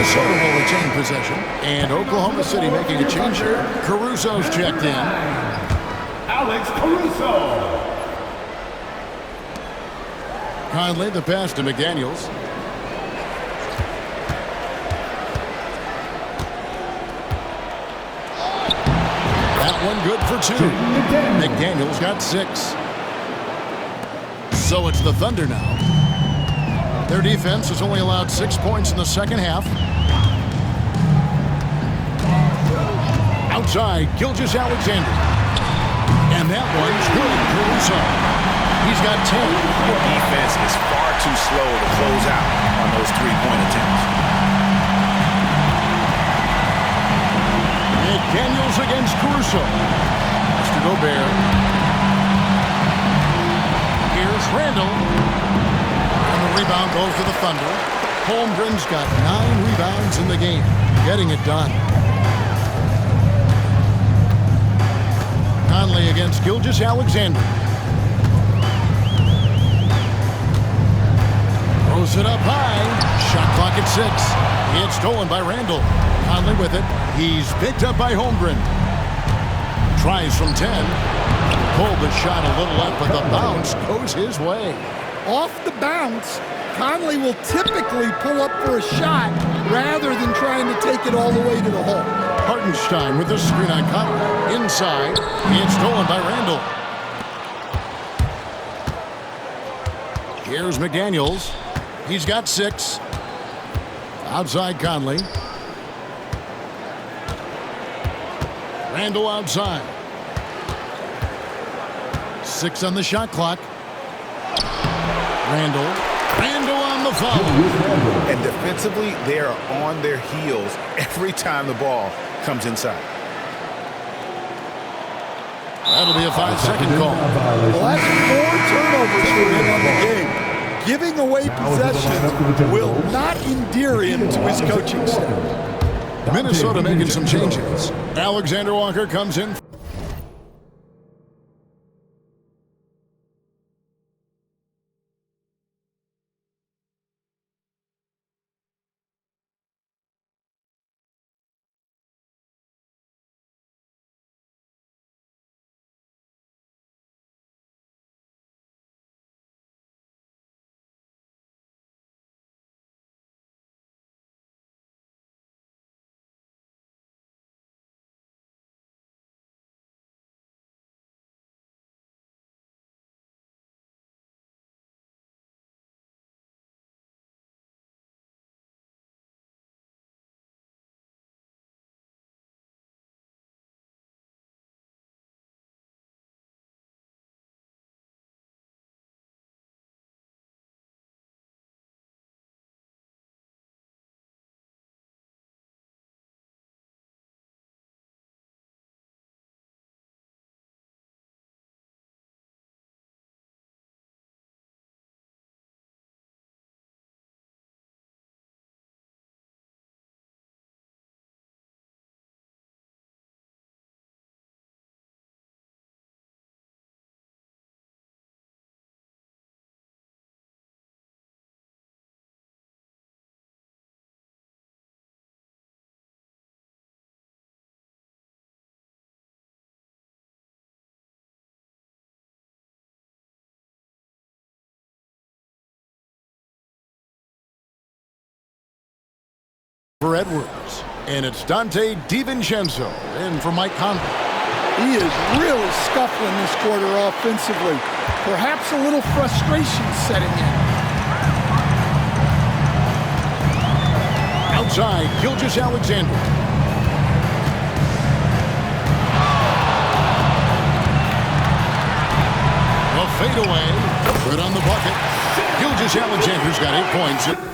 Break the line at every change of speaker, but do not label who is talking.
Minnesota will retain possession. And Oklahoma City making a change here. Caruso's checked in.
Alex Caruso.
Conley, the pass to McDaniels. That one good for 2. McDaniels got 6. So it's the Thunder now. Their defense has only allowed 6 points in the second half. Outside, Gilgeous-Alexander. And that one's good, Caruso. He's got 10.
Your defense is far too slow to close out on those three-point attempts.
McDaniels against Caruso. Mr. Gobert. Here's Randall. And the rebound goes to the Thunder. Holmgren's got 9 rebounds in the game. Getting it done. Conley against Gilgeous-Alexander. Throws it up high. Shot clock at 6. It's stolen by Randall. Conley with it. He's picked up by Holmgren. Tries from 10. Pulled the shot a little up, but the bounce goes his way.
Off the bounce, Conley will typically pull up for a shot rather than trying to take it all the way to the hole.
Hartenstein with the screen on Conley. Inside. It's stolen by Randall. Here's McDaniels. He's got 6. Outside Conley. Randall outside. 6 on the shot clock. Randall on the foul.
And defensively, they are on their heels every time the ball comes inside.
That'll be a 5-second call.
Well, that's 4 turnovers for him on the game. Giving away possessions will not endear him to his coaching staff.
Minnesota making some changes. Alexander Walker comes in. For Edwards. And it's Dante DiVincenzo in for Mike Conley.
He is really scuffling this quarter offensively. Perhaps a little frustration setting in.
Outside, Gilgeous-Alexander. A fadeaway. Good on the bucket. Gilgeous-Alexander's got 8 points.